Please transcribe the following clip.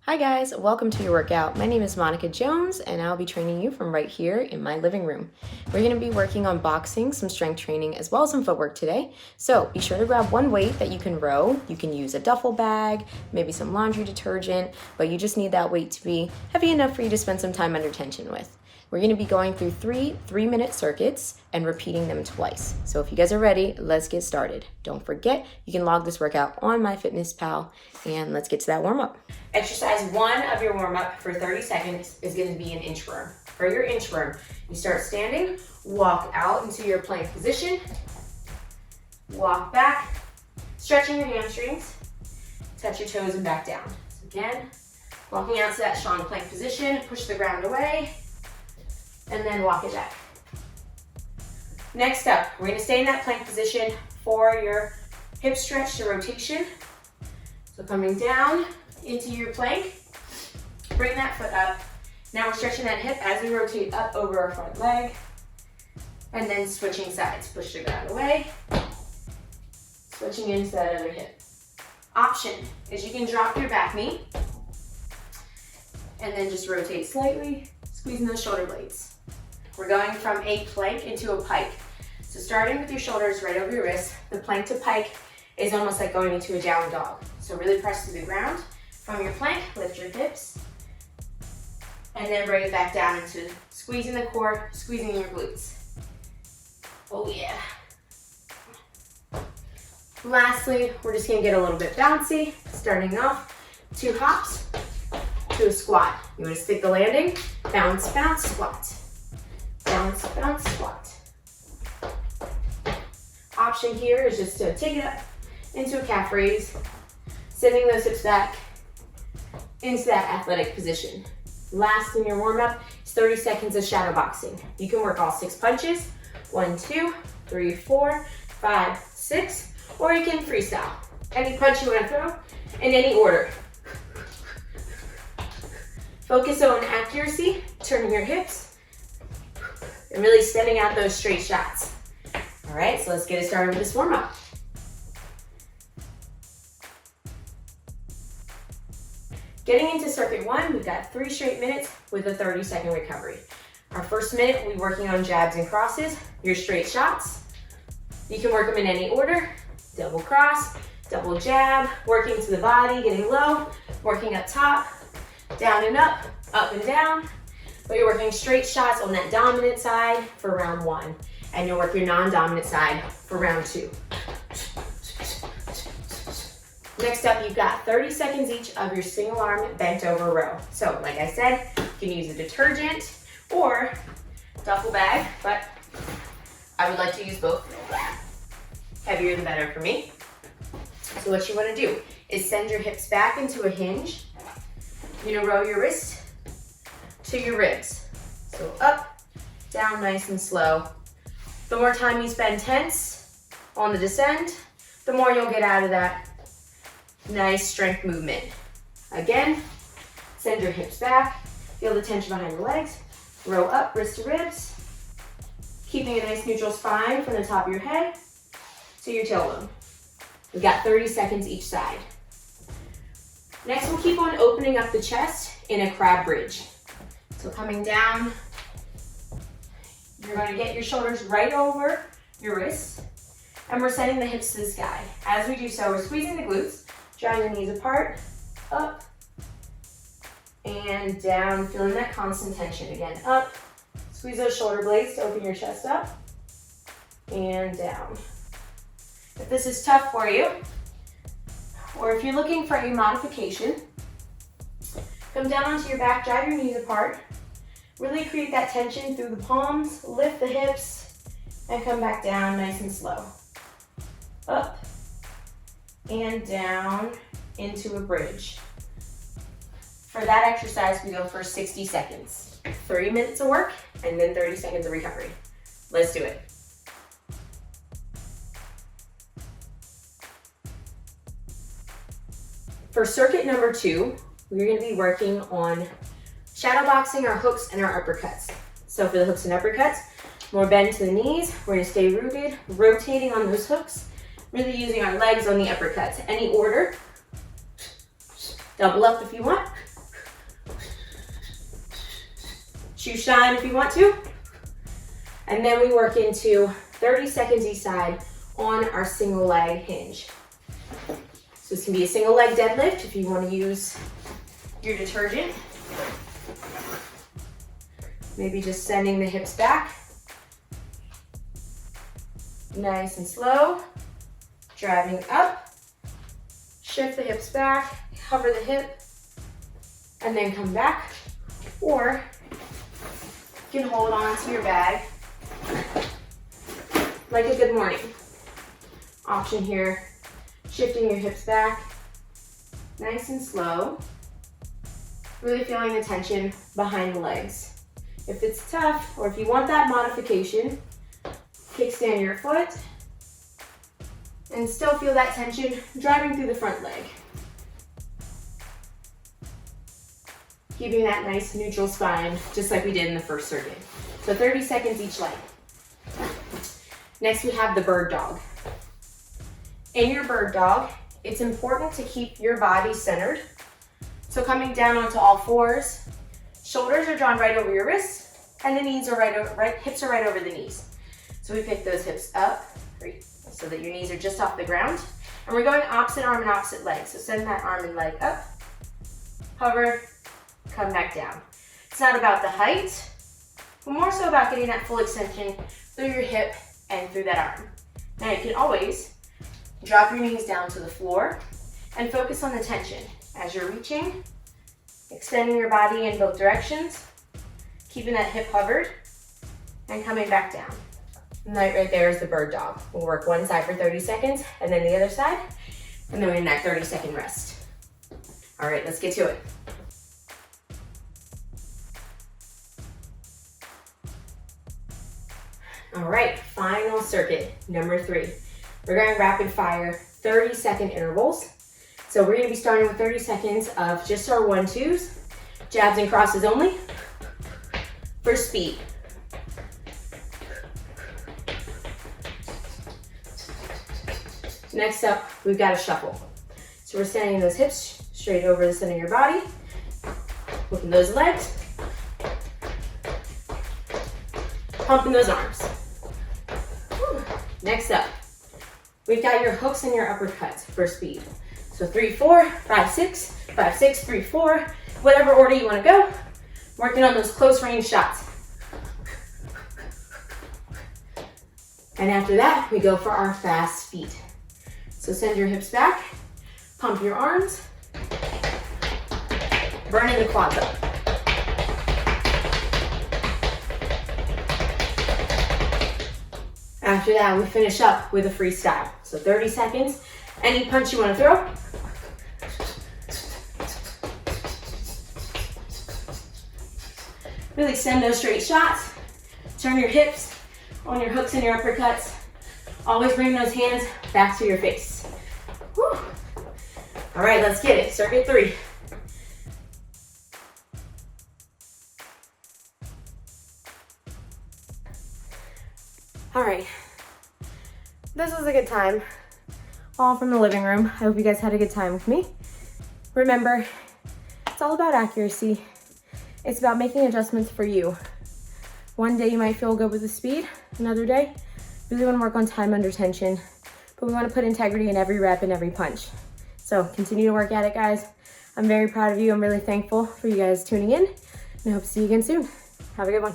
Hi guys, welcome to your workout. My name is Monica Jones and I'll be training you from right here in my living room. We're going to be working on boxing, some strength training, as well as some footwork today. So be sure to grab one weight that you can row. You can use a duffel bag, maybe some laundry detergent, but you just need that weight to be heavy enough for you to spend some time under tension with. We're going to be going through three-minute circuits and repeating them twice. So if you guys are ready, let's get started. Don't forget, you can log this workout on MyFitnessPal, and let's get to that warm-up. Exercise 1 of your warm-up for 30 seconds is going to be an inchworm. For your inchworm, you start standing, walk out into your plank position, walk back, stretching your hamstrings, touch your toes and back down. So again, walking out to that strong plank position, push the ground away, and then walk it back. Next up, we're going to stay in that plank position for your hip stretch to rotation. So coming down into your plank, bring that foot up. Now we're stretching that hip as we rotate up over our front leg, and then switching sides. Push the ground away, switching into that other hip. Option is you can drop your back knee, and then just rotate slightly, squeezing those shoulder blades. We're going from a plank into a pike. So starting with your shoulders right over your wrists, the plank to pike is almost like going into a down dog. So really press to the ground. From your plank, lift your hips, and then bring it back down into squeezing the core, squeezing your glutes. Oh yeah. Lastly, we're just gonna get a little bit bouncy, starting off 2 hops to a squat. You wanna stick the landing, bounce, bounce, squat. Bounce, bounce, squat. Option here is just to take it up into a calf raise, sending those hips back into that athletic position. Last in your warm-up is 30 seconds of shadow boxing. You can work all 6 punches, 1, 2, 3, 4, 5, 6, or you can freestyle. Any punch you want to throw in any order. Focus on accuracy, turning your hips, and really sending out those straight shots. All right, so let's get it started with this warm-up. Getting into circuit 1, we've got 3 straight minutes with a 30-second recovery. Our first minute, we'll be working on jabs and crosses, your straight shots. You can work them in any order. Double cross, double jab, working to the body, getting low, working up top, down and up and down. But you're working straight shots on that dominant side for round 1, and you'll work your non-dominant side for round 2. Next up, you've got 30 seconds each of your single arm bent over row. So like I said, you can use a detergent or duffel bag, but I would like to use both. Heavier the better for me. So what you want to do is send your hips back into a hinge. You're gonna row your wrist to your ribs. So up, down nice and slow. The more time you spend tense on the descend, the more you'll get out of that nice strength movement. Again, send your hips back, feel the tension behind the legs, row up, wrist to ribs, keeping a nice neutral spine from the top of your head to your tailbone. We've got 30 seconds each side. Next, we'll keep on opening up the chest in a crab bridge. So coming down, you're going to get your shoulders right over your wrists, and we're sending the hips to the sky. As we do so, we're squeezing the glutes, drawing the knees apart, up, and down, feeling that constant tension. Again, up, squeeze those shoulder blades to open your chest up, and down. If this is tough for you, or if you're looking for a modification, come down onto your back, drive your knees apart, really create that tension through the palms, lift the hips, and come back down nice and slow. Up and down into a bridge. For that exercise, we go for 60 seconds. 30 minutes of work, and then 30 seconds of recovery. Let's do it. For circuit number 2, we're going to be working on shadow boxing our hooks and our uppercuts. So for the hooks and uppercuts, more bend to the knees. We're going to stay rooted, rotating on those hooks, really using our legs on the uppercuts. Any order. Double up if you want. shoe shine if you want to. And then we work into 30 seconds each side on our single leg hinge. So this can be a single leg deadlift if you want to use your detergent. Maybe just sending the hips back. Nice and slow. Driving up. Shift the hips back, hover the hip, and then come back. Or you can hold on to your bag like a good morning. Option here, shifting your hips back, nice and slow. Really feeling the tension behind the legs. If it's tough, or if you want that modification, kickstand your foot and still feel that tension driving through the front leg. Keeping that nice neutral spine, just like we did in the first circuit. So 30 seconds each leg. Next we have the bird dog. In your bird dog, it's important to keep your body centered. So coming down onto all fours, shoulders are drawn right over your wrists, and the knees are hips are right over the knees. So we pick those hips up, so that your knees are just off the ground. And we're going opposite arm and opposite leg. So send that arm and leg up, hover, come back down. It's not about the height, but more so about getting that full extension through your hip and through that arm. Now you can always drop your knees down to the floor and focus on the tension as you're reaching, extending your body in both directions, keeping that hip hovered, and coming back down. And that right there is the bird dog. We'll work one side for 30 seconds and then the other side, and then we're in that 30-second rest. All right, let's get to it. All right, final circuit, number 3. We're going rapid fire, 30-second intervals. So we're gonna be starting with 30 seconds of just our 1-2s, jabs and crosses only, for speed. Next up, we've got a shuffle. So we're sending those hips straight over the center of your body, whipping those legs, pumping those arms. Whew. Next up, we've got your hooks and your uppercuts for speed. So 3-4, 5-6, 5-6, 3-4, whatever order you want to go. Working on those close range shots. And after that, we go for our fast feet. So send your hips back, pump your arms, burning the quads up. After that, we finish up with a freestyle. So 30 seconds, any punch you want to throw. Really send those straight shots. Turn your hips on your hooks and your uppercuts. Always bring those hands back to your face. Whew. All right, let's get it. Circuit 3. All right, this was a good time. All from the living room. I hope you guys had a good time with me. Remember, it's all about accuracy. It's about making adjustments for you. One day you might feel good with the speed, another day, really want to work on time under tension, but we want to put integrity in every rep and every punch. So continue to work at it, guys. I'm very proud of you. I'm really thankful for you guys tuning in, and I hope to see you again soon. Have a good one.